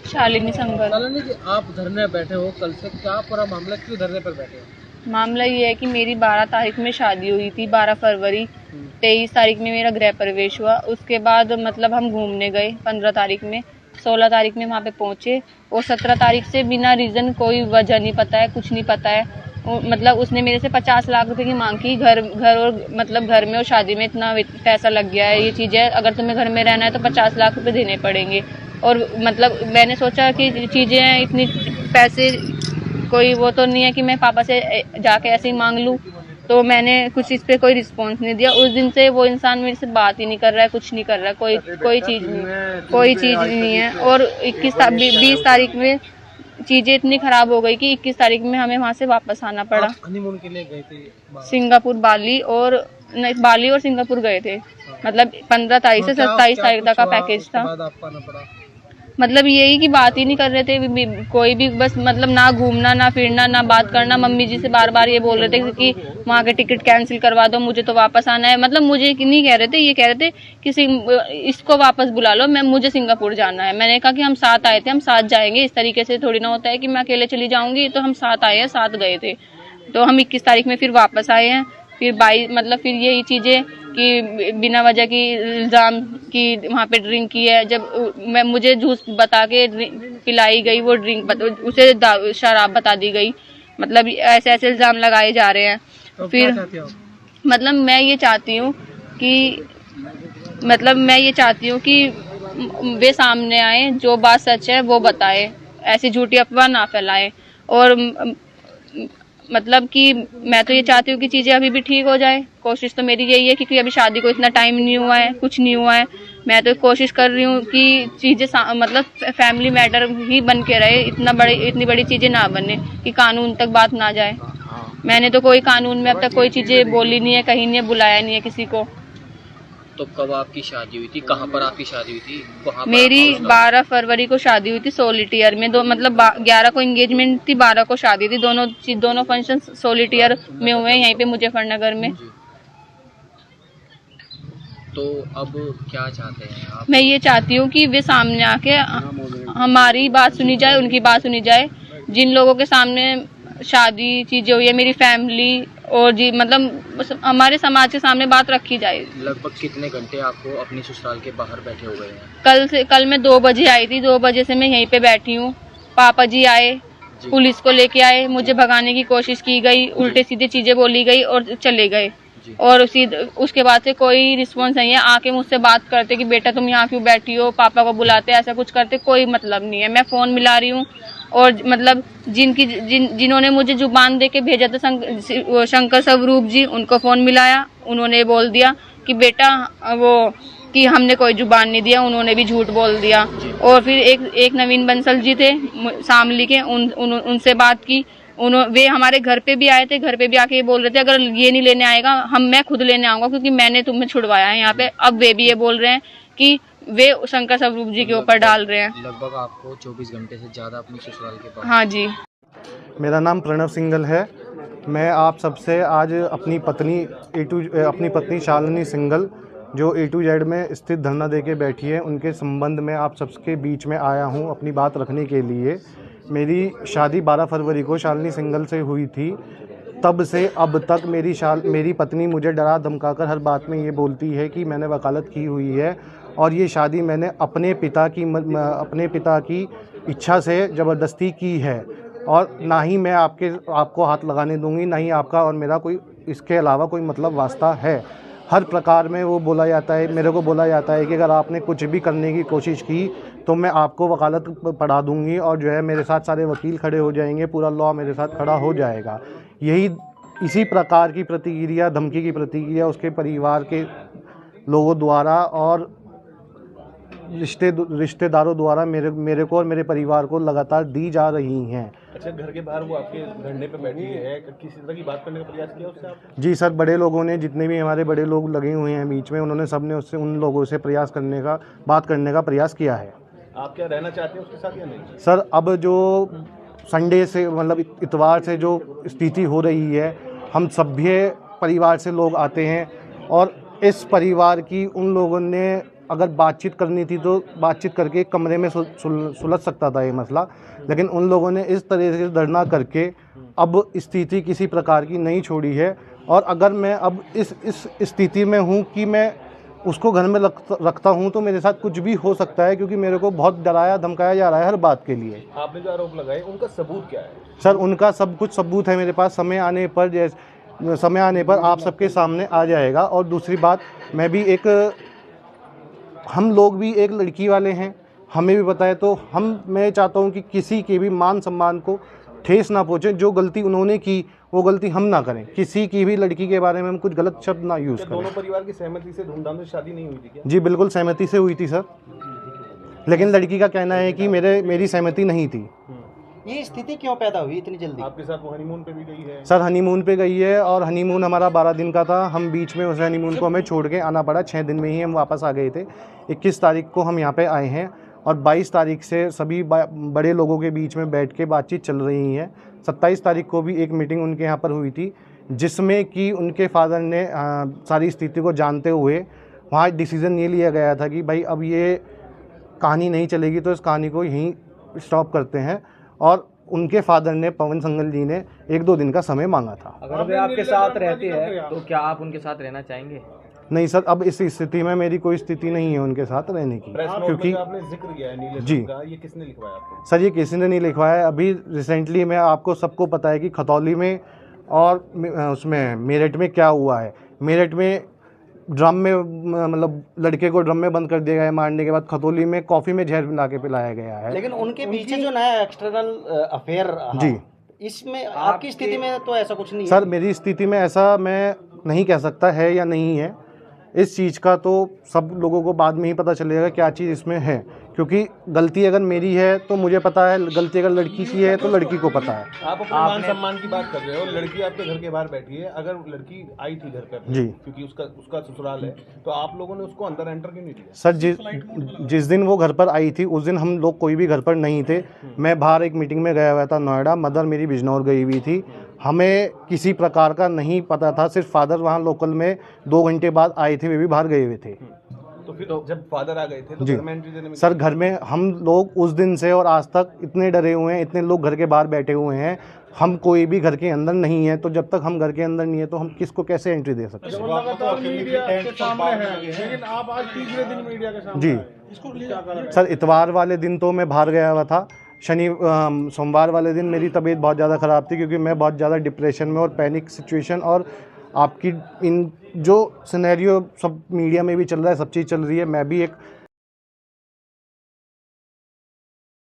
शालिनी संगल। शालिनी जी, आप धरने बैठे हो कल से, क्या पूरा मामला, क्यों धरने पर बैठे हो? मामला ये है कि मेरी 12 तारीख में शादी हुई थी, 12 फरवरी। 23 तारीख में मेरा गृह प्रवेश हुआ। उसके बाद मतलब हम घूमने गए 15 तारीख में, 16 तारीख में वहाँ पे पहुँचे और 17 तारीख से बिना रीज़न, कोई वजह नहीं पता है, कुछ नहीं पता है। मतलब उसने मेरे से 50 लाख रुपए की मांग की। घर और मतलब घर में और शादी में इतना पैसा लग गया है, ये चीज़ें अगर तुम्हें घर में रहना है तो 50 लाख रुपए देने पड़ेंगे। और मतलब मैंने सोचा कि चीज़ें इतनी पैसे, कोई वो तो नहीं है कि मैं पापा से जाके ऐसे ही मांग लूँ। तो मैंने कुछ इस पे कोई रिस्पॉन्स नहीं दिया। उस दिन से वो इंसान मेरे से बात ही नहीं कर रहा है, कुछ नहीं कर रहा है, कोई चीज़ नहीं है। और 20 तारीख में चीज़ें इतनी खराब हो गई कि 21 तारीख में हमें वहाँ से वापस आना पड़ा। हनीमून के लिए गए थे सिंगापुर, बाली और सिंगापुर गए थे। मतलब 15 तारीख से 27 तारीख तक का पैकेज था। मतलब यही कि बात ही नहीं कर रहे थे कोई भी, बस मतलब ना घूमना, ना फिरना, ना बात करना। मम्मी जी से बार बार ये बोल रहे थे कि वहाँ के टिकट कैंसिल करवा दो, मुझे तो वापस आना है। मतलब मुझे नहीं कह रहे थे, ये कह रहे थे कि इसको वापस बुला लो, मुझे सिंगापुर जाना है। मैंने कहा कि हम साथ आए थे, हम साथ जाएंगे। इस तरीके से थोड़ी ना होता है कि मैं अकेले चली जाऊंगी। तो हम साथ आए हैं, साथ गए थे। तो हम 21 तारीख में फिर वापस आए हैं। फिर मतलब फिर यही चीज़ें कि बिना वजह की इल्ज़ाम कि वहाँ पे ड्रिंक की है। जब मुझे जूस बता के पिलाई गई, वो ड्रिंक उसे शराब बता दी गई। मतलब ऐसे ऐसे इल्ज़ाम लगाए जा रहे हैं। तो फिर मतलब मैं ये चाहती हूँ कि वे सामने आए, जो बात सच है वो बताए, ऐसी झूठी अफवाह ना फैलाए। और मतलब कि मैं तो ये चाहती हूँ कि चीज़ें अभी भी ठीक हो जाए। कोशिश तो मेरी यही है, क्योंकि अभी शादी को इतना टाइम नहीं हुआ है, कुछ नहीं हुआ है। मैं तो कोशिश कर रही हूँ कि चीज़ें मतलब फैमिली मैटर ही बन के रहे, इतनी बड़ी चीज़ें ना बने कि कानून तक बात ना जाए। मैंने तो कोई कानून में अब तक कोई चीज़ें बोली नहीं है, कहीं नहीं, बुलाया नहीं है किसी को। तो कब आपकी शादी हुई थी, कहाँ पर आपकी शादी हुई थी? मेरी 12 फरवरी को शादी हुई थी, सोलिटियर में। मतलब 11 को एंगेजमेंट थी, 12 को शादी थी। दोनों फंक्शन सोलिटियर में हुए, यहीं पे मुजफ्फरनगर में। तो अब क्या चाहते हैं आप? मैं ये चाहती हूँ कि वे सामने आके हमारी बात सुनी जाए, उनकी बात सुनी जाए। जिन लोगों के सामने शादी चीजें हुई है, मेरी फैमिली और जी मतलब हमारे समाज के सामने बात रखी जाए। लगभग कितने घंटे आपको अपनी ससुराल के बाहर बैठे हो गए हैं? कल मैं 2 बजे आई थी, 2 बजे से मैं यहीं पे बैठी हूँ। पापा जी आए, पुलिस को लेके आए, मुझे भगाने की कोशिश की गई, उल्टे सीधे चीजें बोली गई और चले गए। और उसके बाद से कोई रिस्पॉन्स नहीं है। आके मुझसे बात करते कि बेटा तुम यहाँ क्यों बैठी हो, पापा को बुलाते, ऐसा कुछ करते, कोई मतलब नहीं है। मैं फोन मिला रही हूँ और मतलब जिन्होंने मुझे जुबान दे के भेजा था, शंकर स्वरूप जी, उनको फोन मिलाया। उन्होंने बोल दिया कि बेटा कि हमने कोई जुबान नहीं दिया, उन्होंने भी झूठ बोल दिया। और फिर एक नवीन बंसल जी थे शामली के, उनसे बात की। वे हमारे घर पे भी आए थे। घर पे भी आके ये बोल रहे थे अगर ये नहीं लेने आएगा मैं खुद लेने आऊंगा, क्योंकि मैंने तुम्हें छुड़वाया है यहाँ पे। अब वे भी ये बोल रहे हैं कि वे शंकर स्वरूप जी के ऊपर डाल रहे हैं। लगभग आपको 24 घंटे से ज़्यादा अपनी ससुराल के पास। हाँ जी। मेरा नाम प्रणव सिंगल है। मैं आप सबसे आज अपनी पत्नी शालिनी सिंगल, जो A to Z में स्थित धरना देके बैठी है, उनके संबंध में आप सबके बीच में आया हूँ अपनी बात रखने के लिए। मेरी शादी 12 फरवरी को शालिनी सिंगल से हुई थी। तब से अब तक मेरी पत्नी मुझे डरा धमकाकर हर बात में ये बोलती है कि मैंने वकालत की हुई है और ये शादी मैंने अपने पिता की इच्छा से ज़बरदस्ती की है, और ना ही मैं आपको हाथ लगाने दूंगी, ना ही आपका और मेरा कोई इसके अलावा कोई मतलब वास्ता है। हर प्रकार में वो मेरे को बोला जाता है कि अगर आपने कुछ भी करने की कोशिश की तो मैं आपको वकालत पढ़ा दूंगी, और जो है मेरे साथ सारे वकील खड़े हो जाएंगे, पूरा लॉ मेरे साथ खड़ा हो जाएगा। इसी प्रकार की प्रतिक्रिया, धमकी की प्रतिक्रिया उसके परिवार के लोगों द्वारा और रिश्तेदारों द्वारा मेरे को और मेरे परिवार को लगातार दी जा रही हैं। अच्छा, घर के बाहर वो आपके धरने पे बैठी है, किसी तरह की बात करने का प्रयास किया उससे आपने? जी सर, बड़े लोगों ने, जितने भी हमारे बड़े लोग लगे हुए हैं बीच में, उन्होंने सबने उन लोगों से बात करने का प्रयास किया है। आप क्या रहना चाहते हैं उसके साथ या नहीं? सर, अब जो संडे से मतलब इतवार से जो स्थिति हो रही है, हम सभ्य परिवार से लोग आते हैं और इस परिवार की उन लोगों ने अगर बातचीत करनी थी तो बातचीत करके एक कमरे में सुलझ सकता था ये मसला, लेकिन उन लोगों ने इस तरह से धरना करके अब स्थिति किसी प्रकार की नहीं छोड़ी है। और अगर मैं अब इस स्थिति में हूँ कि मैं उसको घर में रखता हूँ तो मेरे साथ कुछ भी हो सकता है, क्योंकि मेरे को बहुत डराया धमकाया जा रहा है हर बात के लिए। आपने जो आरोप लगाए उनका सबूत क्या है? सर उनका सब कुछ सबूत है मेरे पास, समय आने पर आप सबके सामने आ जाएगा। और दूसरी बात, हम लोग भी एक लड़की वाले हैं, हमें भी पता है, तो मैं चाहता हूं कि किसी के भी मान सम्मान को ठेस ना पहुंचे। जो गलती उन्होंने की वो गलती हम ना करें, किसी की भी लड़की के बारे में हम कुछ गलत शब्द ना यूज़ करें। दोनों परिवार की सहमति से धूमधाम से शादी नहीं हुई थी क्या? जी बिल्कुल सहमति से हुई थी सर, लेकिन लड़की का कहना है कि मेरी सहमति नहीं थी। ये स्थिति क्यों पैदा हुई इतनी जल्दी? आपके साथ वो हनीमून पे भी गई है? सर हनीमून पे गई है, और हनीमून हमारा 12 दिन का था। हम बीच में उस हनीमून को हमें छोड़ के आना पड़ा, 6 दिन में ही हम वापस आ गए थे। 21 तारीख को हम यहाँ पे आए हैं और 22 तारीख से सभी बड़े लोगों के बीच में बैठ के बातचीत चल रही है। 27 तारीख को भी एक मीटिंग उनके यहाँ पर हुई थी, जिसमें कि उनके फादर ने सारी स्थिति को जानते हुए वहाँ डिसीज़न ये लिया गया था कि भाई अब ये कहानी नहीं चलेगी तो इस कहानी को यहीं स्टॉप करते हैं। और उनके फादर ने, पवन संगल जी ने 1-2 दिन का समय मांगा था। अगर वे आपके साथ रहते हैं तो क्या आप उनके साथ रहना चाहेंगे? नहीं सर, अब इस स्थिति में मेरी कोई स्थिति नहीं है उनके साथ रहने की, क्योंकि आपने जिक्र किया है नीले जी का, ये किसने लिखवाया आपको? सर ये किसी ने नहीं लिखवाया। अभी रिसेंटली में आपको सबको पता है कि खतौली में और उसमें मेरठ में क्या हुआ है। मेरठ में ड्रम में मतलब लड़के को ड्रम में बंद कर दिया गया है मारने के बाद। खतौली में कॉफ़ी में जहर मिला के पिलाया गया है। लेकिन उनके पीछे जो नया एक्सटर्नल अफेयर जी, इसमें आपकी स्थिति में तो ऐसा कुछ नहीं है? सर मेरी स्थिति में ऐसा मैं नहीं कह सकता है या नहीं है। इस चीज़ का तो सब लोगों को बाद में ही पता चलेगा क्या चीज़ इसमें है, क्योंकि गलती अगर मेरी है तो मुझे पता है, गलती अगर लड़की की है तो लड़की को पता है। आप अपने मान सम्मान की बात कर रहे हो, लड़की आपके घर के बाहर बैठी है। अगर लड़की आई थी घर पर जी, क्योंकि उसका ससुराल है, तो आप लोगों ने उसको अंदर एंटर क्यों नहीं दिया? सर जिस दिन वो घर पर आई थी उस दिन हम लोग कोई भी घर पर नहीं थे। मैं बाहर एक मीटिंग में गया हुआ था नोएडा, मदर मेरी बिजनौर गई हुई थी। हमें किसी प्रकार का नहीं पता था, सिर्फ फादर वहाँ लोकल में 2 घंटे बाद आए थे, वे भी बाहर गए हुए थे। तो फिर जब फादर आ गए थे तो जी घर में एंट्री देने में सर, घर में हम लोग उस दिन से और आज तक इतने डरे हुए हैं, इतने लोग घर के बाहर बैठे हुए हैं, हम कोई भी घर के अंदर नहीं है। तो जब तक हम घर के अंदर नहीं है तो हम किसको कैसे एंट्री दे सकते हैं? लगातार मीडिया के सामने है, लेकिन आप आज तीसरे दिन मीडिया के सामने जी हैं। सर, इतवार वाले दिन तो मैं बाहर गया हुआ था। सोमवार वाले दिन मेरी तबीयत बहुत ज़्यादा ख़राब थी, क्योंकि मैं बहुत ज़्यादा डिप्रेशन में और पैनिक सिचुएशन, और आपकी इन जो सिनेरियो सब मीडिया में भी चल रहा है, सब चीज़ चल रही है, मैं भी एक